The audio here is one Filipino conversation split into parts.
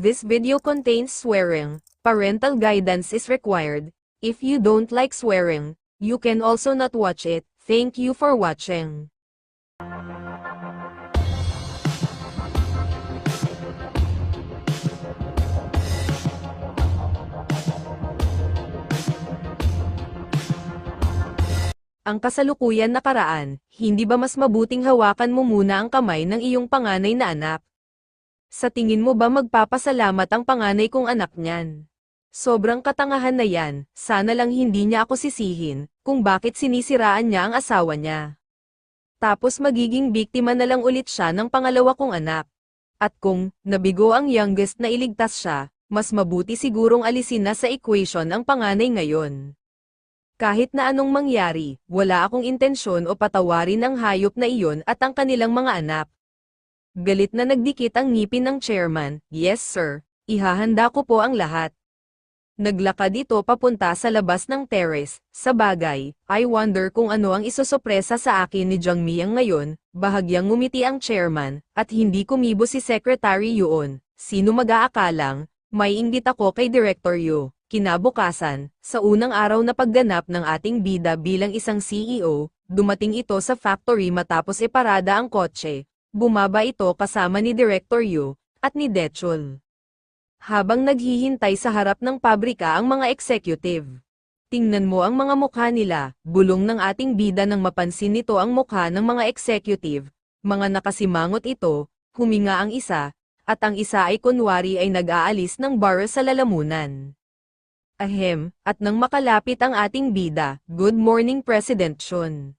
This video contains swearing. Parental guidance is required. If you don't like swearing, you can also not watch it. Thank you for watching. Ang kasalukuyan na karaan, hindi ba mas mabuting hawakan mo muna ang kamay ng iyong panganay na anak? Sa tingin mo ba magpapasalamat ang panganay kong anak niyan? Sobrang katangahan na yan, sana lang hindi niya ako sisihin, kung bakit sinisiraan niya ang asawa niya. Tapos magiging biktima na lang ulit siya ng pangalawa kong anak. At kung, nabigo ang youngest na iligtas siya, mas mabuti sigurong alisin na sa equation ang panganay ngayon. Kahit na anong mangyari, wala akong intensyon o patawarin ang hayop na iyon at ang kanilang mga anak. Galit na nagdikit ang ngipin ng chairman. Yes sir, ihahanda ko po ang lahat. Naglakad ito papunta sa labas ng terrace. Sa bagay, I wonder kung ano ang isosopresa sa akin ni Jang Miang ngayon. Bahagyang ngumiti ang chairman, at hindi kumibo si Secretary Yuon. Sino mag-aakalang, may inggit ako kay Director Yu. Kinabukasan, sa unang araw na pagganap ng ating bida bilang isang CEO, dumating ito sa factory matapos iparada ang kotse. Bumaba ito kasama ni Director Yu, at ni Dechul. Habang naghihintay sa harap ng pabrika ang mga executive. Tingnan mo ang mga mukha nila, bulong ng ating bida nang mapansin nito ang mukha ng mga executive. Mga nakasimangot ito, huminga ang isa, at ang isa ay kunwari ay nag-aalis ng bar sa lalamunan. Ahem, at nang makalapit ang ating bida, good morning President Chun.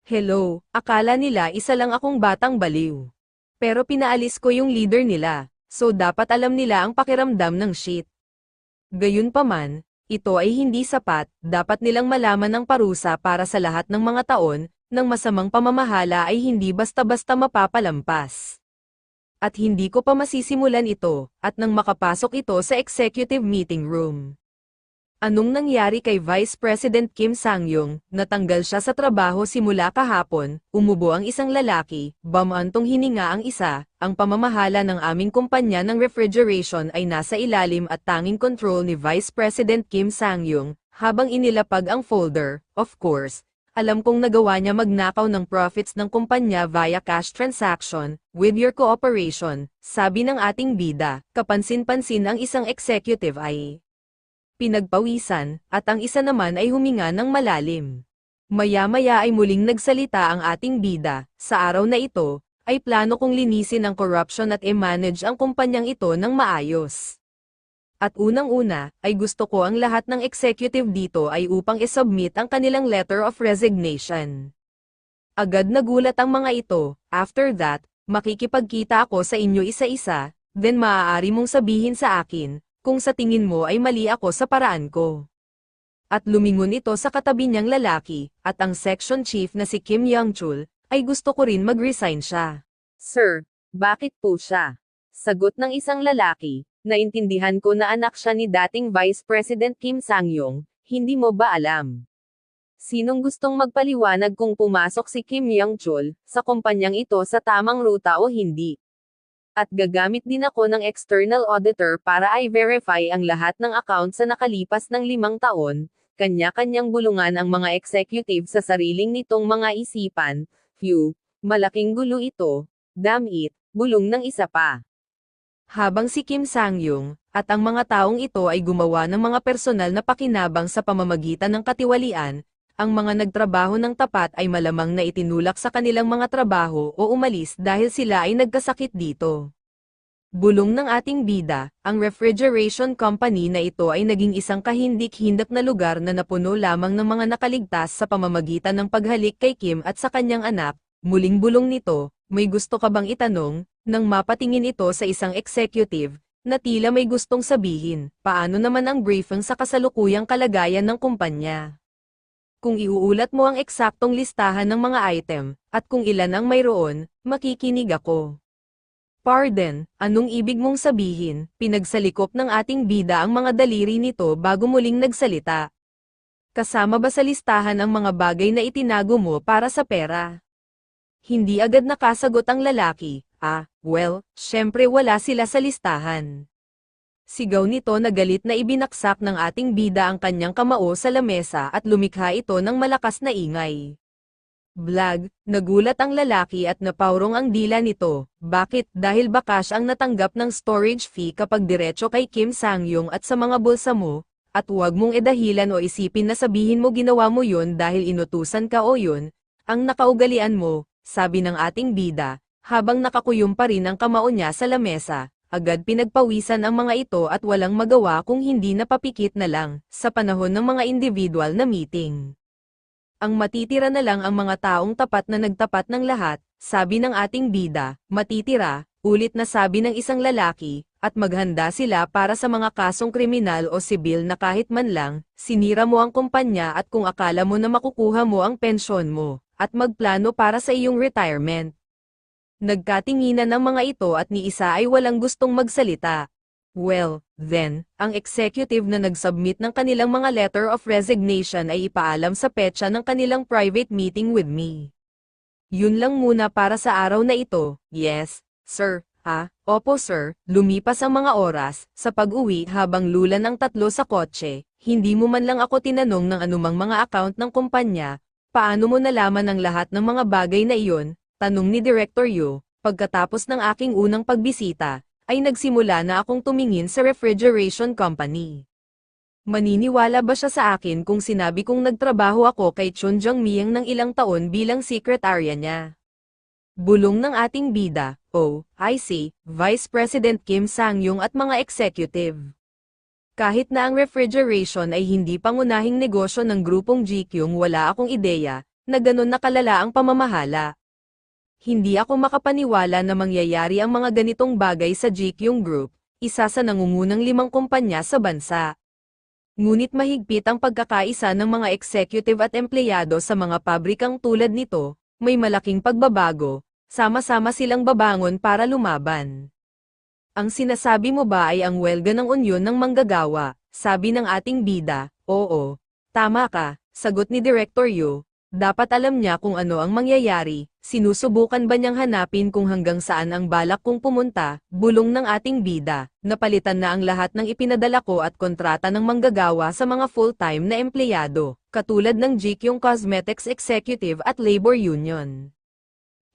Hello, akala nila isa lang akong batang baliw. Pero pinaalis ko yung leader nila, so dapat alam nila ang pakiramdam ng shit. Gayunpaman, ito ay hindi sapat, dapat nilang malaman ang parusa para sa lahat ng mga taon, ng masamang pamamahala ay hindi basta-basta mapapalampas. At hindi ko pa masisimulan ito, at nang makapasok ito sa executive meeting room. Anong nangyari kay Vice President Kim Sang-yong? Natanggal siya sa trabaho simula kahapon, umubo ang isang lalaki, bamantong hininga ang isa, ang pamamahala ng aming kumpanya ng refrigeration ay nasa ilalim at tanging control ni Vice President Kim Sang-yong, habang inilapag ang folder, of course. Alam kong nagawa niya magnakaw ng profits ng kumpanya via cash transaction, with your cooperation, sabi ng ating bida, kapansin-pansin ang isang executive ay pinagpawisan, at ang isa naman ay huminga ng malalim. Maya-maya ay muling nagsalita ang ating bida. Sa araw na ito, ay plano kong linisin ang corruption at i-manage ang kumpanyang ito ng maayos. At unang-una, ay gusto ko ang lahat ng executive dito ay upang isubmit ang kanilang letter of resignation. Agad nagulat ang mga ito. After that, makikipagkita ako sa inyo isa-isa, then maaari mong sabihin sa akin, kung sa tingin mo ay mali ako sa paraan ko. At lumingon ito sa katabi niyang lalaki, at ang section chief na si Kim Young-chul, ay gusto ko rin mag-resign siya. Sir, bakit po siya? Sagot ng isang lalaki, naintindihan ko na anak siya ni dating Vice President Kim Sang-yong, hindi mo ba alam? Sinong gustong magpaliwanag kung pumasok si Kim Young-chul sa kumpanyang ito sa tamang ruta o hindi? At gagamit din ako ng external auditor para i-verify ang lahat ng accounts sa nakalipas ng 5 taon, kanya-kanyang bulungan ang mga executive sa sariling nitong mga isipan. Phew, malaking gulo ito, damn it, bulong ng isa pa. Habang si Kim Sang-yong, at ang mga taong ito ay gumawa ng mga personal na pakinabang sa pamamagitan ng katiwalian, ang mga nagtrabaho ng tapat ay malamang na itinulak sa kanilang mga trabaho o umalis dahil sila ay nagkasakit dito. Bulong ng ating bida, ang refrigeration company na ito ay naging isang kahindik-hindak na lugar na napuno lamang ng mga nakaligtas sa pamamagitan ng paghalik kay Kim at sa kanyang anak. Muling bulong nito, may gusto ka bang itanong, nang mapatingin ito sa isang executive, na tila may gustong sabihin, paano naman ang briefing sa kasalukuyang kalagayan ng kumpanya? Kung iuulat mo ang eksaktong listahan ng mga item, at kung ilan ang mayroon, makikinig ako. Pardon, anong ibig mong sabihin? Pinagsalikop ng ating bida ang mga daliri nito bago muling nagsalita. Kasama ba sa listahan ang mga bagay na itinago mo para sa pera? Hindi agad nakasagot ang lalaki. Well, syempre wala sila sa listahan. Sigaw nito na galit na ibinaksak ng ating bida ang kanyang kamao sa lamesa at lumikha ito ng malakas na ingay. Blag, nagulat ang lalaki at napaurong ang dila nito. Bakit? Dahil ba cash ang natanggap ng storage fee kapag diretso kay Kim Sang-yong at sa mga bulsa mo? At huwag mong edahilan o isipin na sabihin mo ginawa mo yun dahil inutusan ka o yun, ang nakaugalian mo, sabi ng ating bida, habang nakakuyom pa rin ang kamao niya sa lamesa. Agad pinagpawisan ang mga ito at walang magawa kung hindi napapikit na lang, sa panahon ng mga individual na meeting. Ang matitira na lang ang mga taong tapat na nagtapat ng lahat, sabi ng ating bida, matitira, ulit na sabi ng isang lalaki, at maghanda sila para sa mga kasong kriminal o sibil na kahit man lang, sinira mo ang kumpanya at kung akala mo na makukuha mo ang pensyon mo, at magplano para sa iyong retirement. Nagkatinginan ng mga ito at ni isa ay walang gustong magsalita. Well, then, ang executive na nag-submit ng kanilang mga letter of resignation ay ipaalam sa petsa ng kanilang private meeting with me. Yun lang muna para sa araw na ito. Yes, sir. Opo sir. Lumipas ang mga oras, sa pag-uwi habang lulan ang tatlo sa kotse, hindi mo man lang ako tinanong ng anumang mga account ng kumpanya. Paano mo nalaman ang lahat ng mga bagay na iyon? Tanong ni Director Yu. Pagkatapos ng aking unang pagbisita, ay nagsimula na akong tumingin sa refrigeration company. Maniniwala ba siya sa akin kung sinabi kong nagtrabaho ako kay Chun Jong-miang ng ilang taon bilang sekretarya niya? Bulong ng ating bida, oh, I see, Vice President Kim Sang-yong at mga executive. Kahit na ang refrigeration ay hindi pangunahing negosyo ng grupong GQ, wala akong ideya, na ganun na kalala ang pamamahala. Hindi ako makapaniwala na mangyayari ang mga ganitong bagay sa GQ Group, isa sa nangungunang 5 kumpanya sa bansa. Ngunit mahigpit ang pagkakaisa ng mga executive at empleyado sa mga pabrikang tulad nito, may malaking pagbabago, sama-sama silang babangon para lumaban. Ang sinasabi mo ba ay ang welga ng unyon ng manggagawa, sabi ng ating bida, oo, tama ka, sagot ni Director Yu. Dapat alam niya kung ano ang mangyayari, sinusubukan ba niyang hanapin kung hanggang saan ang balak kong pumunta, bulong ng ating bida, napalitan na ang lahat ng ipinadala ko at kontrata ng manggagawa sa mga full-time na empleyado, katulad ng GQ Cosmetics Executive at Labor Union.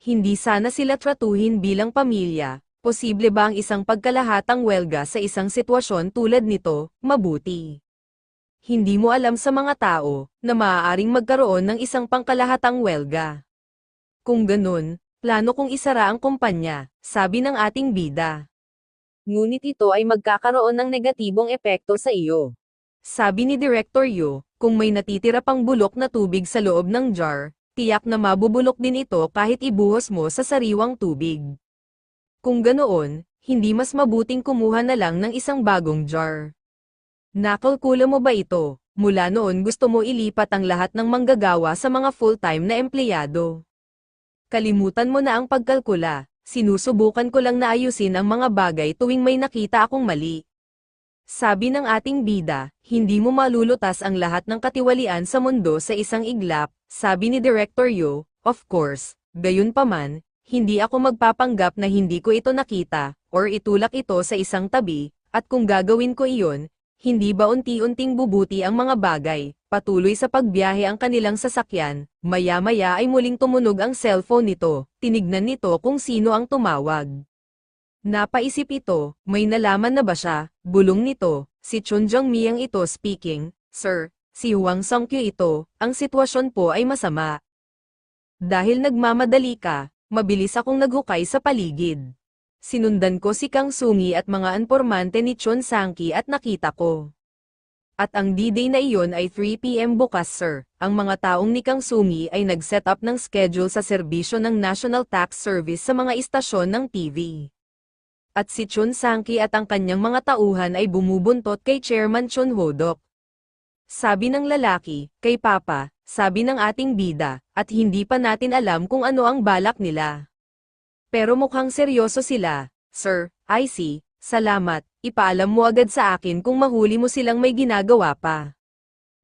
Hindi sana sila tratuhin bilang pamilya, posible ba ang isang pagkalahatang welga sa isang sitwasyon tulad nito, mabuti? Hindi mo alam sa mga tao, na maaaring magkaroon ng isang pangkalahatang welga. Kung ganun, plano kong isara ang kumpanya, sabi ng ating bida. Ngunit ito ay magkakaroon ng negatibong epekto sa iyo. Sabi ni Director Yu, kung may natitira pang bulok na tubig sa loob ng jar, tiyak na mabubulok din ito kahit ibuhos mo sa sariwang tubig. Kung ganoon, hindi mas mabuting kumuha na lang ng isang bagong jar. Nakalkula mo ba ito? Mula noon gusto mo ilipat ang lahat ng manggagawa sa mga full-time na empleyado. Kalimutan mo na ang pagkalkula, sinusubukan ko lang na ayusin ang mga bagay tuwing may nakita akong mali. Sabi ng ating bida, hindi mo malulutas ang lahat ng katiwalian sa mundo sa isang iglap, sabi ni Director Yu, of course, gayunpaman, hindi ako magpapanggap na hindi ko ito nakita, or itulak ito sa isang tabi, at kung gagawin ko iyon, hindi ba unti-unting bubuti ang mga bagay, patuloy sa pagbiyahe ang kanilang sasakyan, maya-maya ay muling tumunog ang cellphone nito, tinignan nito kung sino ang tumawag. Napaisip ito, may nalaman na ba siya, bulong nito, si Chun Jong-miang ito speaking, Sir, si Hwang Song-kyu ito, ang sitwasyon po ay masama. Dahil nagmamadali ka, mabilis akong naghukay sa paligid. Sinundan ko si Kang Sungi at mga informante ni Chun Sang-ki at nakita ko. At ang D-Day na iyon ay 3 PM bukas sir. Ang mga taong ni Kang Sungi ay nag-set up ng schedule sa serbisyo ng National Tax Service sa mga istasyon ng TV. At si Chun Sang-ki at ang kanyang mga tauhan ay bumubuntot kay Chairman Chun Ho-dok. Sabi ng lalaki, kay Papa, sabi ng ating bida, at hindi pa natin alam kung ano ang balak nila. Pero mukhang seryoso sila, Sir, I see, salamat, ipaalam mo agad sa akin kung mahuli mo silang may ginagawa pa.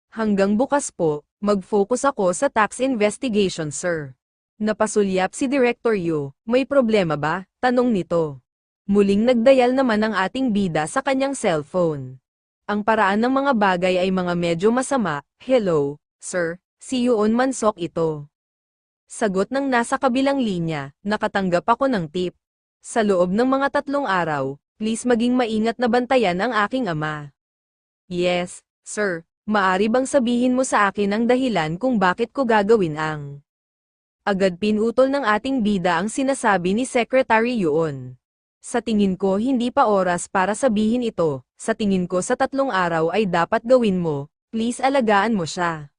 Hanggang bukas po, mag-focus ako sa tax investigation sir. Napasulyap si Director Yu, may problema ba? Tanong nito. Muling nagdayal naman ang ating bida sa kanyang cellphone. Ang paraan ng mga bagay ay mga medyo masama. Hello, sir, si Yuon Mansok ito. Sagot ng nasa kabilang linya, nakatanggap ako ng tip. Sa loob ng mga 3 araw, please maging maingat na bantayan ang aking ama. Yes, sir, maari bang sabihin mo sa akin ang dahilan kung bakit ko gagawin ang... Agad pinutol ng ating bida ang sinasabi ni Secretary Yuon. Sa tingin ko hindi pa oras para sabihin ito, sa tingin ko sa 3 araw ay dapat gawin mo, please alagaan mo siya.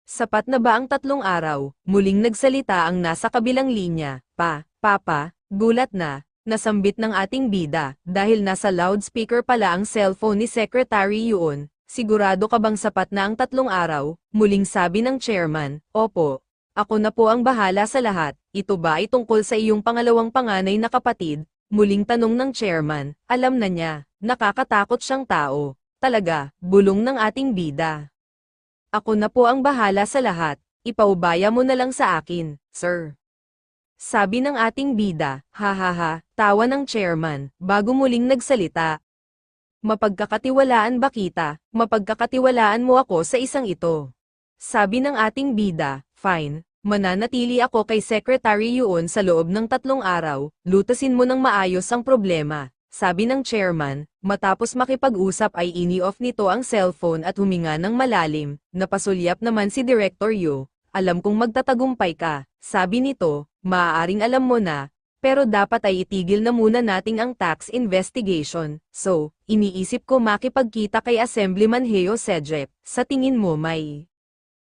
Sapat na ba ang 3 araw? Muling nagsalita ang nasa kabilang linya. Papa, gulat na, nasambit ng ating bida, dahil nasa loudspeaker pala ang cellphone ni Secretary Yuon. Sigurado ka bang sapat na ang 3 araw? Muling sabi ng chairman, opo. Ako na po ang bahala sa lahat. Ito ba ay tungkol sa iyong pangalawang panganay na kapatid? Muling tanong ng chairman, alam na niya, nakakatakot siyang tao. Talaga, bulong ng ating bida. Ako na po ang bahala sa lahat, ipaubaya mo na lang sa akin, sir. Sabi ng ating bida, hahaha, tawa ng chairman, bago muling nagsalita. Mapagkakatiwalaan ba kita? Mapagkakatiwalaan mo ako sa isang ito. Sabi ng ating bida, fine. Mananatili ako kay Secretary Yuon sa loob ng 3 araw, lutasin mo ng maayos ang problema. Sabi ng chairman, matapos makipag-usap ay ini-off nito ang cellphone at huminga ng malalim. Napasulyap naman si Director Yu, alam kong magtatagumpay ka. Sabi nito, maaaring alam mo na, pero dapat ay itigil na muna nating ang tax investigation. So, iniisip ko makipagkita kay Assemblyman Heo Sejep. Sa tingin mo may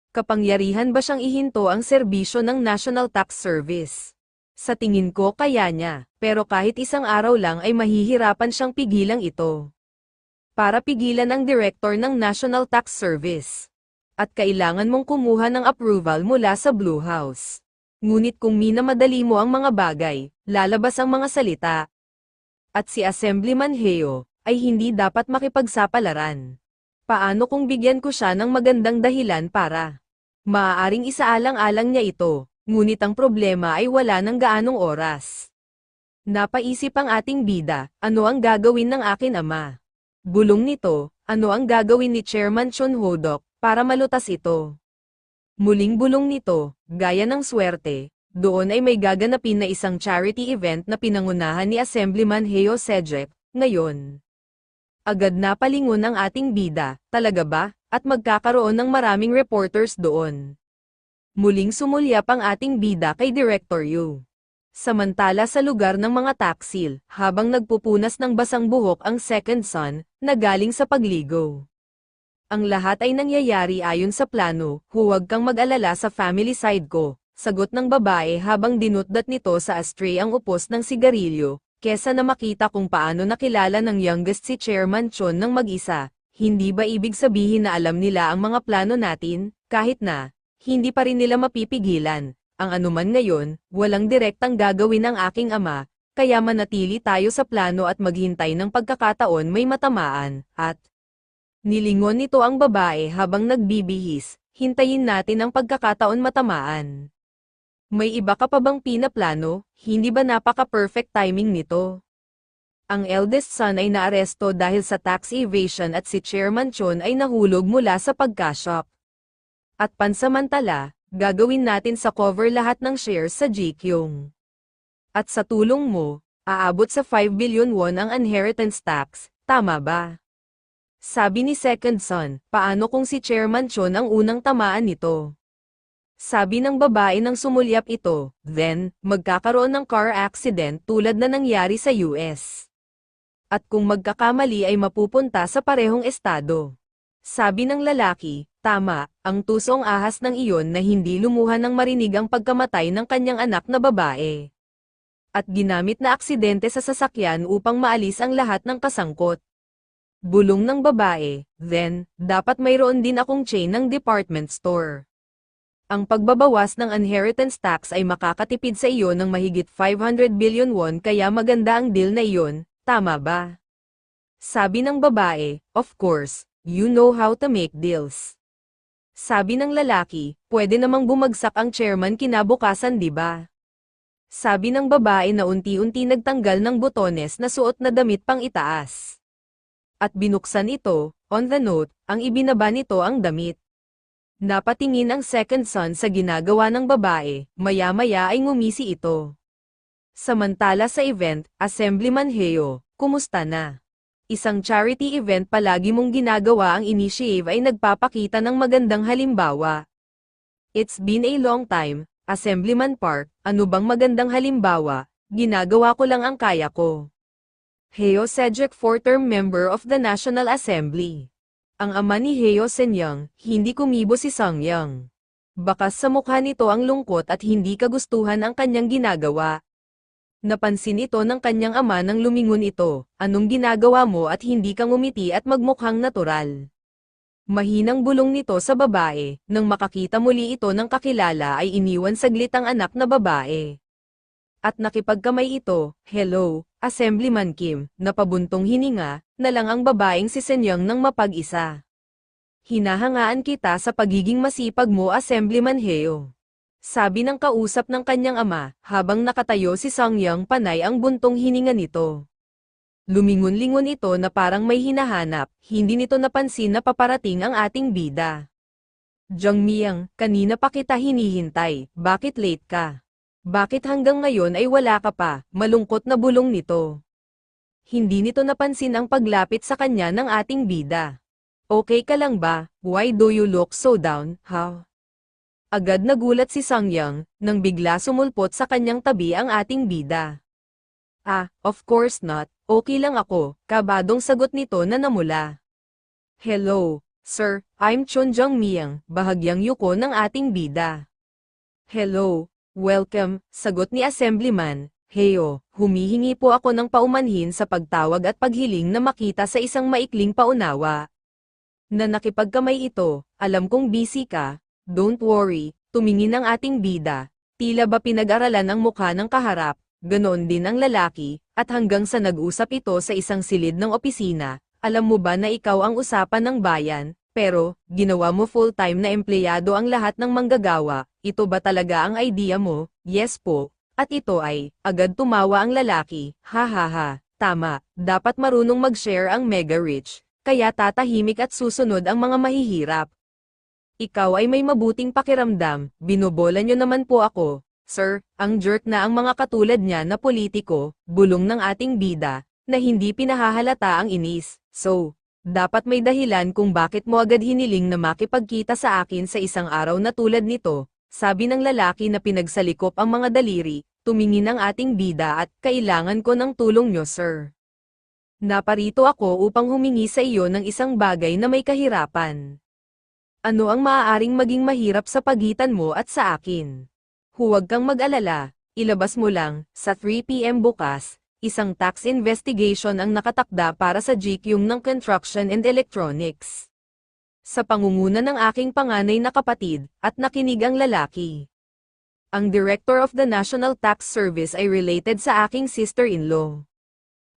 kapangyarihan ba siyang ihinto ang serbisyo ng National Tax Service? Sa tingin ko kaya niya, pero kahit isang araw lang ay mahihirapan siyang pigilang ito. Para pigilan ang director ng National Tax Service. At kailangan mong kumuha ng approval mula sa Blue House. Ngunit kung minamadali mo ang mga bagay, lalabas ang mga salita. At si Assemblyman Heo ay hindi dapat makipagsapalaran. Paano kung bigyan ko siya ng magandang dahilan para? Maaaring isaalang-alang niya ito, ngunit ang problema ay wala ng gaanong oras. Napaisip ang ating bida, ano ang gagawin ng akin ama? Bulong nito, ano ang gagawin ni Chairman Chun Hodok para malutas ito? Muling bulong nito, gaya ng swerte, doon ay may gaganapin na isang charity event na pinangunahan ni Assemblyman Heo Sejep, ngayon. Agad na palingon ang ating bida, talaga ba? At magkakaroon ng maraming reporters doon. Muling sumulyap ang ating bida kay Director Yu. Samantala sa lugar ng mga taksil, habang nagpupunas ng basang buhok ang second son, na galing sa pagligo. Ang lahat ay nangyayari ayon sa plano, huwag kang mag-alala sa family side ko, sagot ng babae habang dinutdat nito sa ashtray ang upos ng sigarilyo, kesa na makita kung paano nakilala ng youngest si Chairman Chon ng mag-isa. Hindi ba ibig sabihin na alam nila ang mga plano natin, kahit na, hindi pa rin nila mapipigilan, ang anuman ngayon, walang direktang gagawin ng aking ama, kaya manatili tayo sa plano at maghintay ng pagkakataon may matamaan, at nilingon nito ang babae habang nagbibihis, hintayin natin ang pagkakataon matamaan. May iba ka pa bang pinaplano, hindi ba napaka-perfect timing nito? Ang eldest son ay naaresto dahil sa tax evasion at si Chairman Chon ay nahulog mula sa pagka-shock. At pansamantala, gagawin natin sa cover lahat ng shares sa GQyong. At sa tulong mo, aabot sa 5 billion won ang inheritance tax, tama ba? Sabi ni second son, paano kung si Chairman Chon ang unang tamaan nito? Sabi ng babae nang sumulyap ito, then, magkakaroon ng car accident tulad na nangyari sa US. At kung magkakamali ay mapupunta sa parehong estado. Sabi ng lalaki, tama, ang tusong ahas ng iyon na hindi lumuhan ng marinig ang pagkamatay ng kanyang anak na babae. At ginamit na aksidente sa sasakyan upang maalis ang lahat ng kasangkot. Bulong ng babae, then, dapat mayroon din akong chain ng department store. Ang pagbabawas ng inheritance tax ay makakatipid sa iyo ng mahigit 500 billion won kaya maganda ang deal na iyon. Tama ba? Sabi ng babae, of course, you know how to make deals. Sabi ng lalaki, pwede namang bumagsak ang chairman kinabukasan di ba? Sabi ng babae na unti-unti nagtanggal ng botones na suot na damit pang itaas. At binuksan ito, on the note, ang ibinaba nito ang damit. Napatingin ang second son sa ginagawa ng babae, maya-maya ay ngumisi ito. Samantala sa event, Assemblyman Heo, kumusta na? Isang charity event palagi mong ginagawa ang initiative ay nagpapakita ng magandang halimbawa. It's been a long time, Assemblyman Park, ano bang magandang halimbawa? Ginagawa ko lang ang kaya ko. Heo Cedric, 4th-term member of the National Assembly. Ang ama ni Heo Senyang, hindi kumibo si Songyang. Bakas sa mukha nito ang lungkot at hindi kagustuhan ang kanyang ginagawa. Napansin ito ng kanyang ama nang lumingon ito, anong ginagawa mo at hindi ka ngumiti at magmukhang natural. Mahinang bulong nito sa babae, nang makakita muli ito ng kakilala ay iniwan saglit ang anak na babae. At nakipagkamay ito, hello, Assemblyman Kim, napabuntong hininga, na lang ang babaeng si Senyang nang mapag-isa. Hinahangaan kita sa pagiging masipag mo, Assemblyman Heo. Sabi ng kausap ng kanyang ama, habang nakatayo si Songyang panay ang buntong hininga nito. Lumingon-lingon ito na parang may hinahanap, hindi nito napansin na paparating ang ating bida. Jung Miyang, kanina pa kita hinihintay, bakit late ka? Bakit hanggang ngayon ay wala ka pa? Malungkot na bulong nito. Hindi nito napansin ang paglapit sa kanya ng ating bida. Okay ka lang ba? Why do you look so down, huh? Agad nagulat si Songyang, nang bigla sumulpot sa kanyang tabi ang ating bida. Of course not, okay lang ako, kabadong sagot nito na namula. Hello, sir, I'm Chun Jung Miyang, bahagyang yuko ng ating bida. Hello, welcome, sagot ni Assemblyman. Heo, humihingi po ako ng paumanhin sa pagtawag at paghiling na makita sa isang maikling paunawa. Na nakipagkamay ito, alam kong busy ka, don't worry, tumingin ang ating bida, tila ba pinag-aralan ang mukha ng kaharap. Ganoon din ang lalaki, at hanggang sa nag-usap ito sa isang silid ng opisina, alam mo ba na ikaw ang usapan ng bayan, pero, ginawa mo full-time na empleyado ang lahat ng manggagawa, ito ba talaga ang idea mo? Yes po, at ito ay, agad tumawa ang lalaki, ha, tama, dapat marunong mag-share ang mega-rich, kaya tatahimik at susunod ang mga mahihirap. Ikaw ay may mabuting pakiramdam, binobola nyo naman po ako. Sir, ang jerk na ang mga katulad niya na politiko, bulong ng ating bida, na hindi pinahahalata ang inis. So, dapat may dahilan kung bakit mo agad hiniling na makipagkita sa akin sa isang araw na tulad nito, sabi ng lalaki na pinagsalikop ang mga daliri, tumingin ang ating bida at, kailangan ko ng tulong nyo, sir. Naparito ako upang humingi sa iyo ng isang bagay na may kahirapan. Ano ang maaaring maging mahirap sa pagitan mo at sa akin? Huwag kang mag-alala, ilabas mo lang, sa 3 PM bukas, isang tax investigation ang nakatakda para sa GQ ng Construction and Electronics. Sa pangunguna ng aking panganay na kapatid, at nakinig ang lalaki. Ang Director of the National Tax Service ay related sa aking sister-in-law.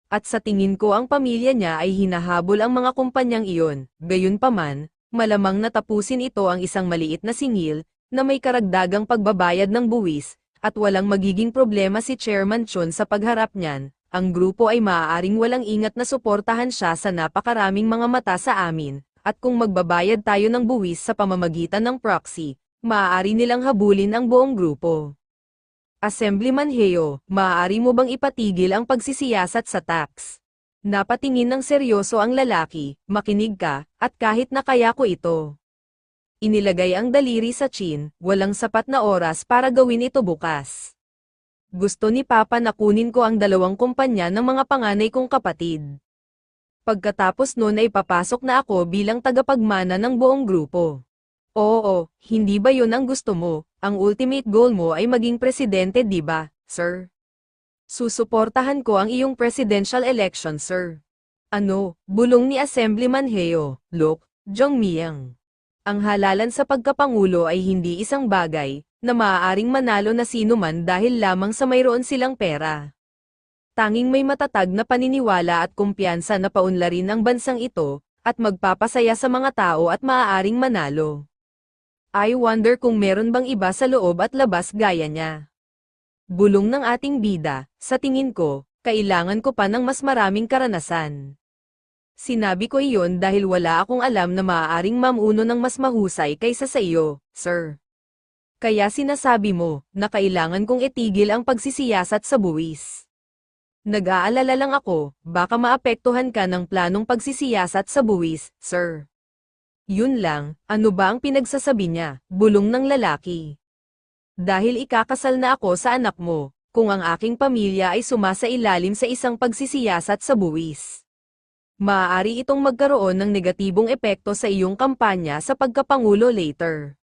At sa tingin ko ang pamilya niya ay hinahabol ang mga kumpanyang iyon, gayunpaman, malamang natapusin ito ang isang maliit na singil, na may karagdagang pagbabayad ng buwis, at walang magiging problema si Chairman Chun sa pagharap niyan, ang grupo ay maaaring walang ingat na suportahan siya sa napakaraming mga mata sa amin, at kung magbabayad tayo ng buwis sa pamamagitan ng proxy, maaari nilang habulin ang buong grupo. Assemblyman Heo, maaari mo bang ipatigil ang pagsisiyasat sa tax? Napatingin ng seryoso ang lalaki, makinig ka, at kahit na kaya ko ito. Inilagay ang daliri sa chin, walang sapat na oras para gawin ito bukas. Gusto ni Papa na kunin ko ang 2 kumpanya ng mga panganay kong kapatid. Pagkatapos nun ay papasok na ako bilang tagapagmana ng buong grupo. Oo, hindi ba yun ang gusto mo? Ang ultimate goal mo ay maging presidente, di ba, sir? Susuportahan ko ang iyong presidential election, sir. Ano, bulong ni Assemblyman Heo, look, Jung Miyang. Ang halalan sa pagkapangulo ay hindi isang bagay, na maaaring manalo na sino man dahil lamang sa mayroon silang pera. Tanging may matatag na paniniwala at kumpiyansa na paunlarin ang bansang ito, at magpapasaya sa mga tao at maaaring manalo. I wonder kung meron bang iba sa loob at labas gaya niya. Bulong ng ating bida, sa tingin ko, kailangan ko pa ng mas maraming karanasan. Sinabi ko iyon dahil wala akong alam na maaaring mamuno ng mas mahusay kaysa sa iyo, sir. Kaya sinasabi mo, na kailangan kong itigil ang pagsisiyasat sa buwis. Nag-aalala lang ako, baka maapektuhan ka ng planong pagsisiyasat sa buwis, sir. Yun lang, ano ba ang pinagsasabi niya, bulong ng lalaki. Dahil ikakasal na ako sa anak mo, kung ang aking pamilya ay sumasailalim sa isang pagsisiyasat sa buwis. Maaari itong magkaroon ng negatibong epekto sa iyong kampanya sa pagkapangulo later.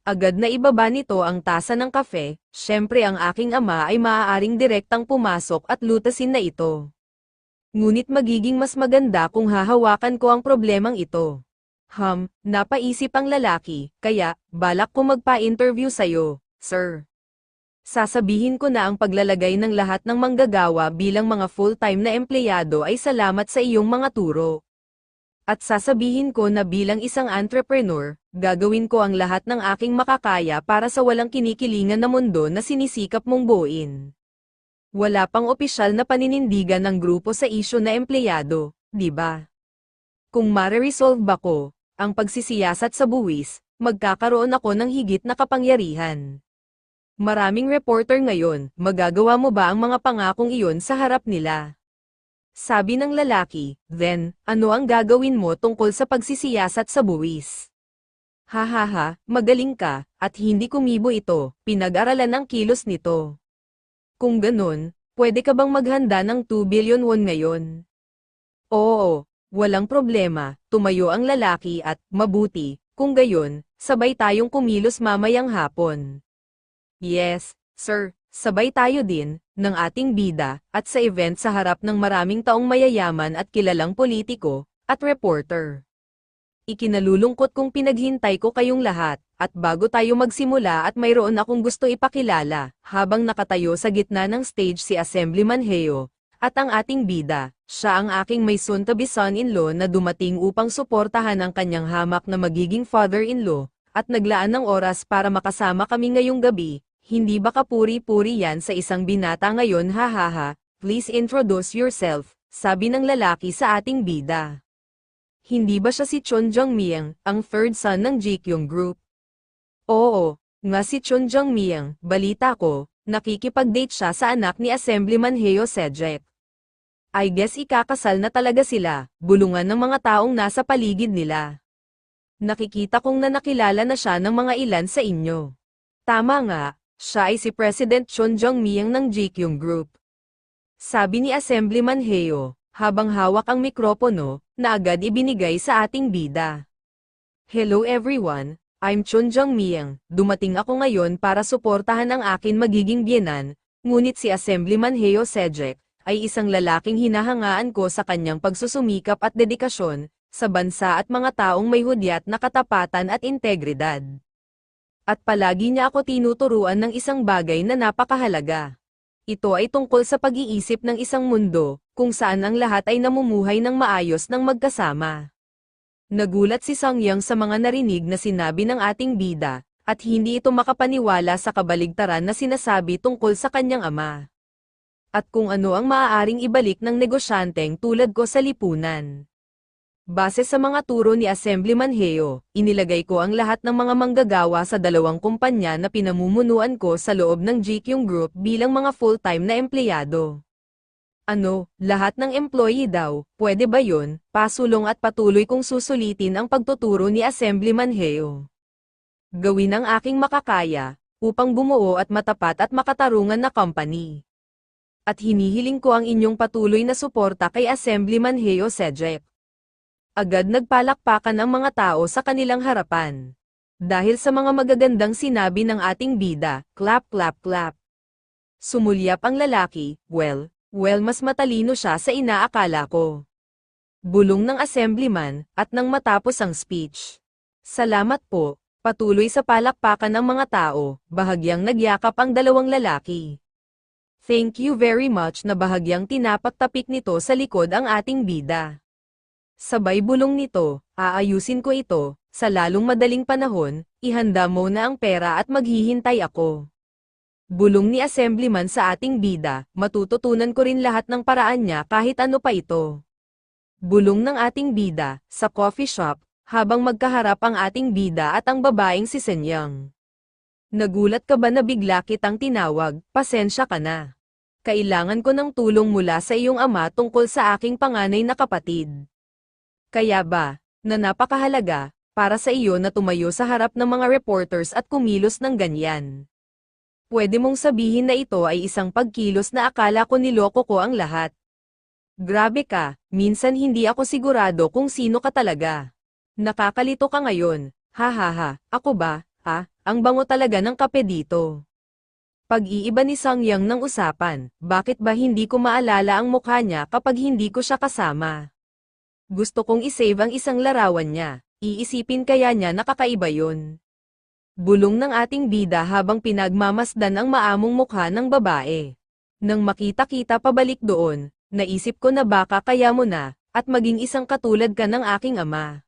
Agad na ibaba nito ang tasa ng kafe, syempre ang aking ama ay maaaring direktang pumasok at lutasin na ito. Ngunit magiging mas maganda kung hahawakan ko ang problemang ito. Napaisip ang lalaki, kaya, balak ko magpa-interview sa'yo, sir. Sasabihin ko na ang paglalagay ng lahat ng manggagawa bilang mga full-time na empleyado ay salamat sa iyong mga turo. At sasabihin ko na bilang isang entrepreneur, gagawin ko ang lahat ng aking makakaya para sa walang kinikilingan na mundo na sinisikap mong buuin. Wala pang opisyal na paninindigan ng grupo sa isyu na empleyado, di ba? Kung mare-resolve ba ko ang pagsisiyasat sa buwis, magkakaroon ako ng higit na kapangyarihan. Maraming reporter ngayon, magagawa mo ba ang mga pangakong iyon sa harap nila? Sabi ng lalaki, then, ano ang gagawin mo tungkol sa pagsisiyasat sa buwis? Hahaha, magaling ka, at hindi kumibo ito, pinag-aralan ang kilos nito. Kung ganun, pwede ka bang maghanda ng 2 billion won ngayon? Oo, walang problema, tumayo ang lalaki at, mabuti, kung gayon, sabay tayong kumilos mamayang hapon. Yes, sir. Sabay tayo din, ng ating bida, at sa event sa harap ng maraming taong mayayaman at kilalang politiko, at reporter. Ikinalulungkot kong pinaghintay ko kayong lahat, at bago tayo magsimula at mayroon akong gusto ipakilala, habang nakatayo sa gitna ng stage si Assemblyman Heo, at ang ating bida, siya ang aking may soon-to-be son-in-law na dumating upang suportahan ang kanyang hamak na magiging father-in-law, at naglaan ng oras para makasama kami ngayong gabi. Hindi ba kapuri-puri yan sa isang binata ngayon hahaha, please introduce yourself, sabi ng lalaki sa ating bida. Hindi ba siya si Chon Jong-myung, ang third son ng Jikyung Group? Oo, nga si Chon Jong-myung, balita ko, nakikipag-date siya sa anak ni Assemblyman Heo Sejek. I guess ikakasal na talaga sila, bulungan ng mga taong nasa paligid nila. Nakikita kong na nakilala na siya ng mga ilan sa inyo. Tama nga. Siya ay si President Chon Jong-myung ng Jikyung Group. Sabi ni Assemblyman Heo, habang hawak ang mikropono, na agad ibinigay sa ating bida. Hello everyone, I'm Chon Jong-myung, dumating ako ngayon para suportahan ang akin magiging biyenan, ngunit si Assemblyman Heo Sejek, ay isang lalaking hinahangaan ko sa kanyang pagsusumikap at dedikasyon, sa bansa at mga taong may hudyat na katapatan at integridad. At palagi niya ako tinuturuan ng isang bagay na napakahalaga. Ito ay tungkol sa pag-iisip ng isang mundo, kung saan ang lahat ay namumuhay ng maayos ng magkasama. Nagulat si Songyang sa mga narinig na sinabi ng ating bida, at hindi ito makapaniwala sa kabaligtaran na sinasabi tungkol sa kanyang ama. At kung ano ang maaaring ibalik ng negosyanteng tulad ko sa lipunan. Base sa mga turo ni Assemblyman Heo, inilagay ko ang lahat ng mga manggagawa sa dalawang kumpanya na pinamumunuan ko sa loob ng Jikyung Group bilang mga full-time na empleyado. Ano, lahat ng employee daw, pwede ba yun? Pasulong at patuloy kong susulitin ang pagtuturo ni Assemblyman Heo. Gawin ang aking makakaya, upang bumuo at matapat at makatarungan na company. At hinihiling ko ang inyong patuloy na suporta kay Assemblyman Heo Sejek. Agad nagpalakpakan ang mga tao sa kanilang harapan. Dahil sa mga magagandang sinabi ng ating bida, clap clap clap. Sumulyap ang lalaki, well, mas matalino siya sa inaakala ko. Bulong ng assemblyman, at nang matapos ang speech. Salamat po, patuloy sa palakpakan ng mga tao, bahagyang nagyakap ang dalawang lalaki. Thank you very much na bahagyang tinapak-tapik nito sa likod ang ating bida. Sabay bulong nito, aayusin ko ito, sa lalong madaling panahon, ihanda mo na ang pera at maghihintay ako. Bulong ni Assemblyman sa ating bida, matututunan ko rin lahat ng paraan niya kahit ano pa ito. Bulong ng ating bida, sa coffee shop, habang magkaharap ang ating bida at ang babaeng si Senyang. Nagulat ka ba na bigla kitang tinawag, pasensya ka na. Kailangan ko ng tulong mula sa iyong ama tungkol sa aking panganay na kapatid. Kaya ba, na napakahalaga, para sa iyo na tumayo sa harap ng mga reporters at kumilos ng ganyan. Pwede mong sabihin na ito ay isang pagkilos na akala ko niloko ko ang lahat. Grabe ka, minsan hindi ako sigurado kung sino ka talaga. Nakakalito ka ngayon, hahaha, ako ba, ha, ang bango talaga ng kape dito. Pag-iiba ni Sangyang ng usapan, bakit ba hindi ko maalala ang mukha niya kapag hindi ko siya kasama? Gusto kong isave ang isang larawan niya, iisipin kaya niya nakakaiba yun. Bulong ng ating bida habang pinagmamasdan ang maamong mukha ng babae. Nang makita-kita pabalik doon, naisip ko na baka kaya mo na, at maging isang katulad ka ng aking ama.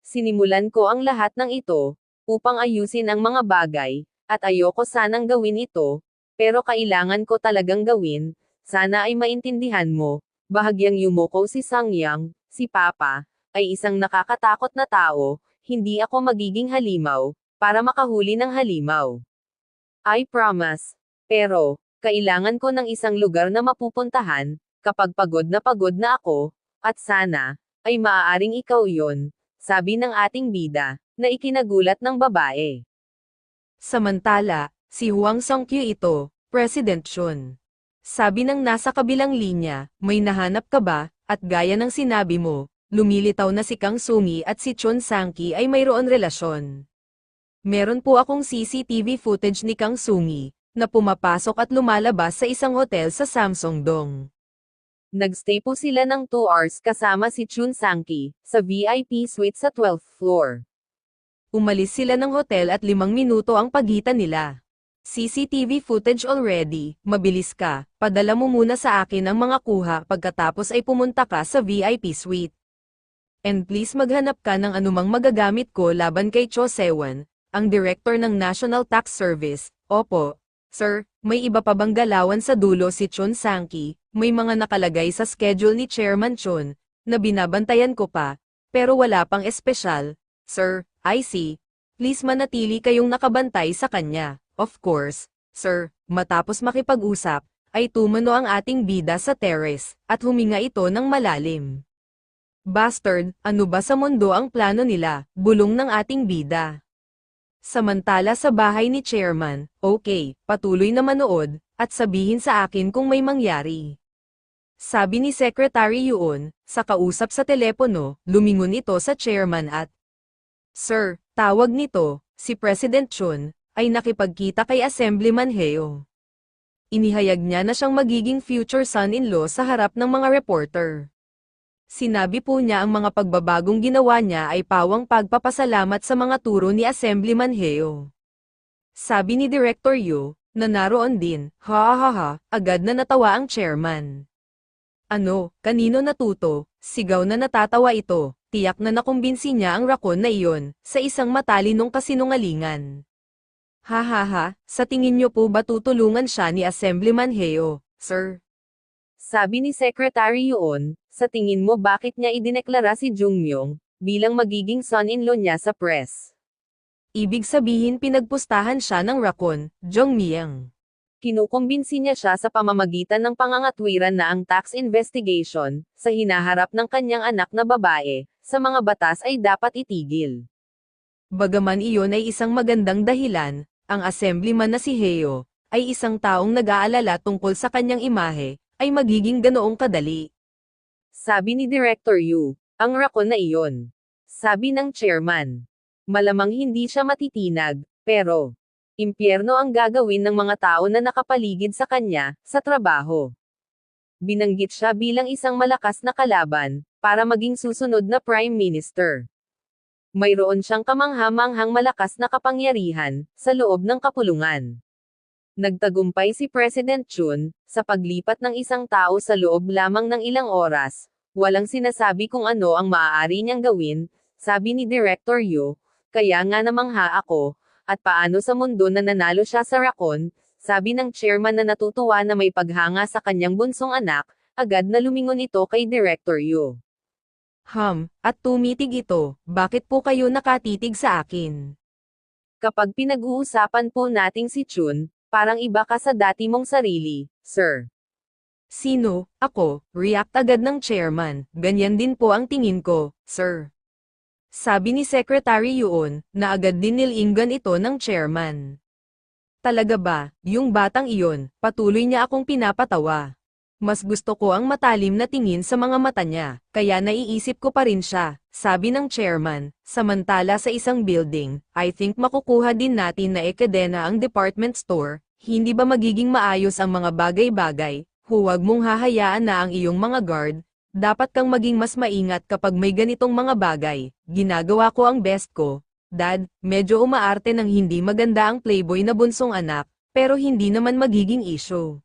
Sinimulan ko ang lahat ng ito, upang ayusin ang mga bagay, at ayoko sanang gawin ito, pero kailangan ko talagang gawin, sana ay maintindihan mo, bahagyang yumoko si Sangyang, si Papa, ay isang nakakatakot na tao, hindi ako magiging halimaw, para makahuli ng halimaw. I promise. Pero, kailangan ko ng isang lugar na mapupuntahan, kapag pagod na ako, at sana, ay maaaring ikaw yon, sabi ng ating bida, na ikinagulat ng babae. Samantala, si Huang Songkyu ito, President Chun. Sabi ng nasa kabilang linya, may nahanap ka ba, at gaya ng sinabi mo, lumilitaw na si Kang Sumi at si Chun Sangki ay mayroon relasyon. Meron po akong CCTV footage ni Kang Sumi, na pumapasok at lumalabas sa isang hotel sa Samsung-dong. Nagstay po sila ng 2 hours kasama si Chun Sangki, sa VIP suite sa 12th floor. Umalis sila ng hotel at 5 minuto ang pagitan nila. CCTV footage already, mabilis ka, padala mo muna sa akin ang mga kuha pagkatapos ay pumunta ka sa VIP suite. And please maghanap ka ng anumang magagamit ko laban kay Cho Sewan, ang Director ng National Tax Service. Opo, sir, may iba pa bang galawan sa dulo si Chun Sangki, may mga nakalagay sa schedule ni Chairman Chun, na binabantayan ko pa, pero wala pang espesyal. Sir, I see. Please manatili kayong nakabantay sa kanya. Of course, sir. Matapos makipag-usap, ay tumano ang ating bida sa terrace, at huminga ito ng malalim. Bastard, ano ba sa mundo ang plano nila, bulong ng ating bida. Samantala sa bahay ni Chairman, okay, patuloy na manood, at sabihin sa akin kung may mangyari. Sabi ni Secretary Yuon, sa kausap sa telepono, lumingon ito sa Chairman at, Sir, tawag nito, si President Chun, ay nakipagkita kay Assemblyman Heo. Inihayag niya na siyang magiging future son-in-law sa harap ng mga reporter. Sinabi po niya ang mga pagbabagong ginawa niya ay pawang pagpapasalamat sa mga turo ni Assemblyman Heo. Sabi ni Director Yu, na naroon din, ha, agad na natawa ang chairman. Ano, kanino natuto, sigaw na natatawa ito, tiyak na nakumbinsi niya ang rakon na iyon, sa isang matalinong kasinungalingan. Ha, sa tingin niyo po ba tutulungan siya ni Assemblyman Heo, sir? Sabi ni Secretary Yuon, sa tingin mo bakit niya idineklara si Jungmyong, bilang magiging son-in-law niya sa press? Ibig sabihin pinagpustahan siya ng rakon, Jongmyang. Kinukumbinsi niya siya sa pamamagitan ng pangangatwiran na ang tax investigation, sa hinaharap ng kanyang anak na babae, sa mga batas ay dapat itigil. Bagaman iyon ay isang magandang dahilan, ang assemblyman na si Heo, ay isang taong nag-aalala tungkol sa kanyang imahe, ay magiging ganoong kadali. Sabi ni Director Yu, ang rakon na iyon. Sabi ng chairman. Malamang hindi siya matitinag, pero impyerno ang gagawin ng mga tao na nakapaligid sa kanya, sa trabaho. Binanggit siya bilang isang malakas na kalaban, para maging susunod na Prime Minister. Mayroon siyang kamangha-manghang malakas na kapangyarihan, sa loob ng kapulungan. Nagtagumpay si President Chun, sa paglipat ng isang tao sa loob lamang ng ilang oras, walang sinasabi kung ano ang maaari niyang gawin, sabi ni Director Yu, kaya nga namangha ako, at paano sa mundo na nanalo siya sa rakon, sabi ng chairman na natutuwa na may paghanga sa kanyang bunsong anak, agad na lumingon ito kay Director Yu. At tumitig ito, bakit po kayo nakatitig sa akin? Kapag pinag-uusapan po nating si Chun, parang iba ka sa dati mong sarili, sir. Sino? Ako, react agad ng chairman, ganyan din po ang tingin ko, sir. Sabi ni Secretary Yuon, na agad din nilinggan ito ng chairman. Talaga ba, yung batang iyon, patuloy niya akong pinapatawa. Mas gusto ko ang matalim na tingin sa mga mata niya, kaya naiisip ko pa rin siya, sabi ng chairman. Samantala sa isang building, I think makukuha din natin na ekadena ang department store, hindi ba magiging maayos ang mga bagay-bagay? Huwag mong hahayaan na ang iyong mga guard, dapat kang maging mas maingat kapag may ganitong mga bagay. Ginagawa ko ang best ko. Dad, medyo umaarte ng hindi maganda ang playboy na bunsong anak, pero hindi naman magiging issue.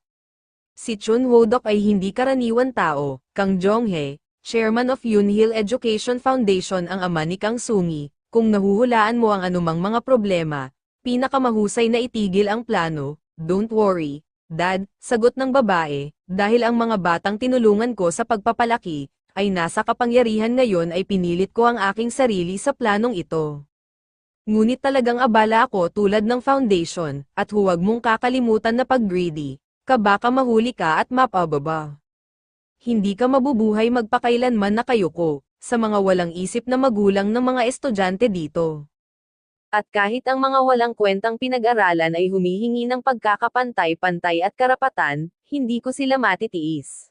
Si Chun Woo-dok ay hindi karaniwan tao. Kang Jong-hye, chairman of Yunhil Education Foundation ang ama ni Kang Sungi. Kung nahuhulaan mo ang anumang mga problema, pinakamahusay na itigil ang plano. Don't worry, Dad, sagot ng babae, dahil ang mga batang tinulungan ko sa pagpapalaki, ay nasa kapangyarihan ngayon ay pinilit ko ang aking sarili sa planong ito. Ngunit talagang abala ako tulad ng foundation, at huwag mong kakalimutan na pag-greedy, ka baka mahuli ka at mapababa. Hindi ka mabubuhay magpakailanman na kayuko, sa mga walang isip na magulang ng mga estudyante dito. At kahit ang mga walang kwentang pinag-aralan ay humihingi ng pagkakapantay-pantay at karapatan, hindi ko sila matitiis.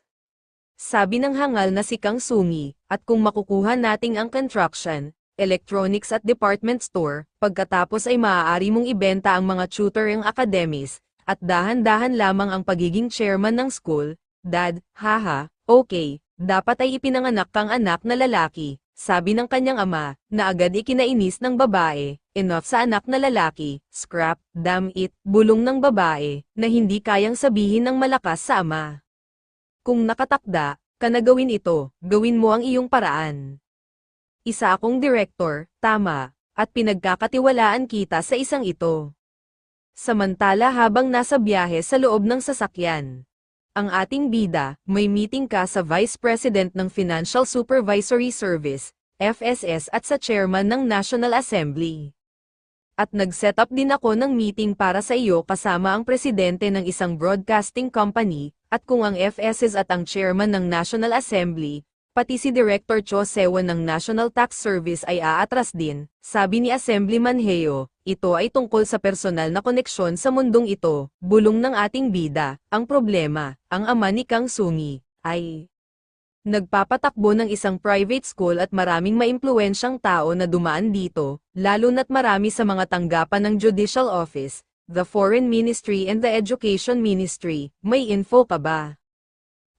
Sabi ng hangal na si Kang Sungi, at kung makukuha nating ang construction, electronics at department store, pagkatapos ay maaari mong ibenta ang mga tutoring academies, at dahan-dahan lamang ang pagiging chairman ng school. Dad, haha, okay, dapat ay ipinanganak kang anak na lalaki, sabi ng kanyang ama, na agad ikinainis ng babae. Enough sa anak na lalaki, scrap, damn it, bulong ng babae, na hindi kayang sabihin ng malakas sa ama. Kung nakatakda, ka na gawin ito, gawin mo ang iyong paraan. Isa akong director, tama, at pinagkakatiwalaan kita sa isang ito. Samantala habang nasa biyahe sa loob ng sasakyan, ang ating bida, may meeting ka sa Vice President ng Financial Supervisory Service, FSS at sa Chairman ng National Assembly. At nag-set up din ako ng meeting para sa iyo kasama ang presidente ng isang broadcasting company, at kung ang FSS at ang chairman ng National Assembly, pati si Director Cho Sewon ng National Tax Service ay aatras din, sabi ni Assemblyman Heo. Ito ay tungkol sa personal na koneksyon sa mundong ito, bulong ng ating bida. Ang problema, ang ama ni Kang Sungi, ay nagpapatakbo ng isang private school at maraming maimpluwensyang tao na dumaan dito, lalo na't marami sa mga tanggapan ng Judicial Office, the Foreign Ministry and the Education Ministry. May info ka ba?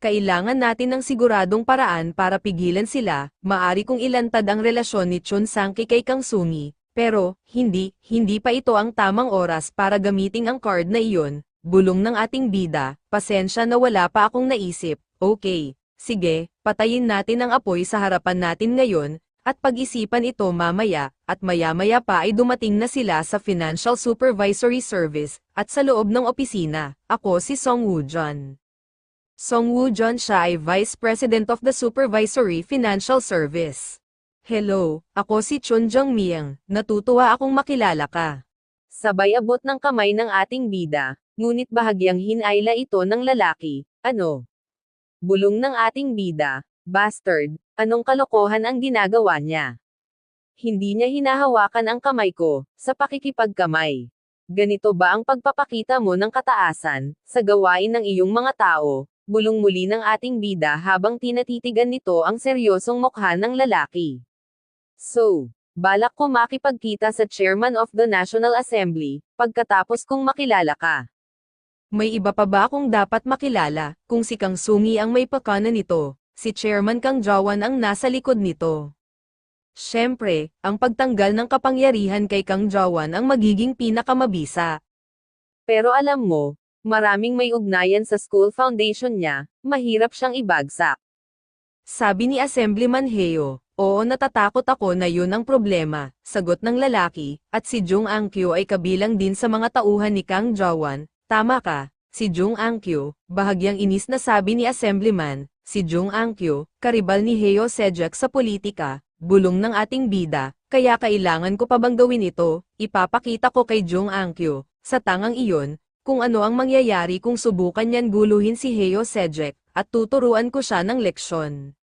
Kailangan natin ng siguradong paraan para pigilan sila. Maari kong ilantad ang relasyon ni Chun Sang-ki kay Kang Sungi, pero hindi pa ito ang tamang oras para gamitin ang card na iyon, bulong ng ating bida. Pasensya na wala pa akong naisip. Okay. Sige, patayin natin ang apoy sa harapan natin ngayon, at pag-isipan ito mamaya, at maya-maya pa ay dumating na sila sa Financial Supervisory Service, at sa loob ng opisina. Ako si Song Woo-jun. Song Woo-jun siya ay Vice President of the Supervisory Financial Service. Hello, ako si Chun Jong-myung, natutuwa akong makilala ka. Sabay abot ng kamay ng ating bida, ngunit bahagyang hinayla ito ng lalaki. Ano? Bulong ng ating bida, bastard, anong kalokohan ang ginagawa niya? Hindi niya hinahawakan ang kamay ko, sa pakikipagkamay. Ganito ba ang pagpapakita mo ng kataasan, sa gawain ng iyong mga tao? Bulong muli ng ating bida habang tinatitigan nito ang seryosong mukha ng lalaki. So, balak ko makipagkita sa Chairman of the National Assembly, pagkatapos kong makilala ka. May iba pa ba akong dapat makilala, kung si Kang Sungi ang may pakana nito, si Chairman Kang Jawan ang nasa likod nito. Siyempre, ang pagtanggal ng kapangyarihan kay Kang Jawan ang magiging pinakamabisa. Pero alam mo, maraming may ugnayan sa school foundation niya, mahirap siyang ibagsak. Sabi ni Assemblyman Heo, oo natatakot ako na yun ang problema, sagot ng lalaki, at si Jung Ang-kyo ay kabilang din sa mga tauhan ni Kang Jawan. Tama ka, si Jung Angkyo, bahagyang inis na sabi ni Assemblyman, si Jung Angkyo, karibal ni Heo Sejak sa politika, bulong ng ating bida, kaya kailangan ko pa bang gawin ito, ipapakita ko kay Jung Angkyo, sa tangang iyon, kung ano ang mangyayari kung subukan niyan guluhin si Heo Sejak, at tuturuan ko siya ng leksyon.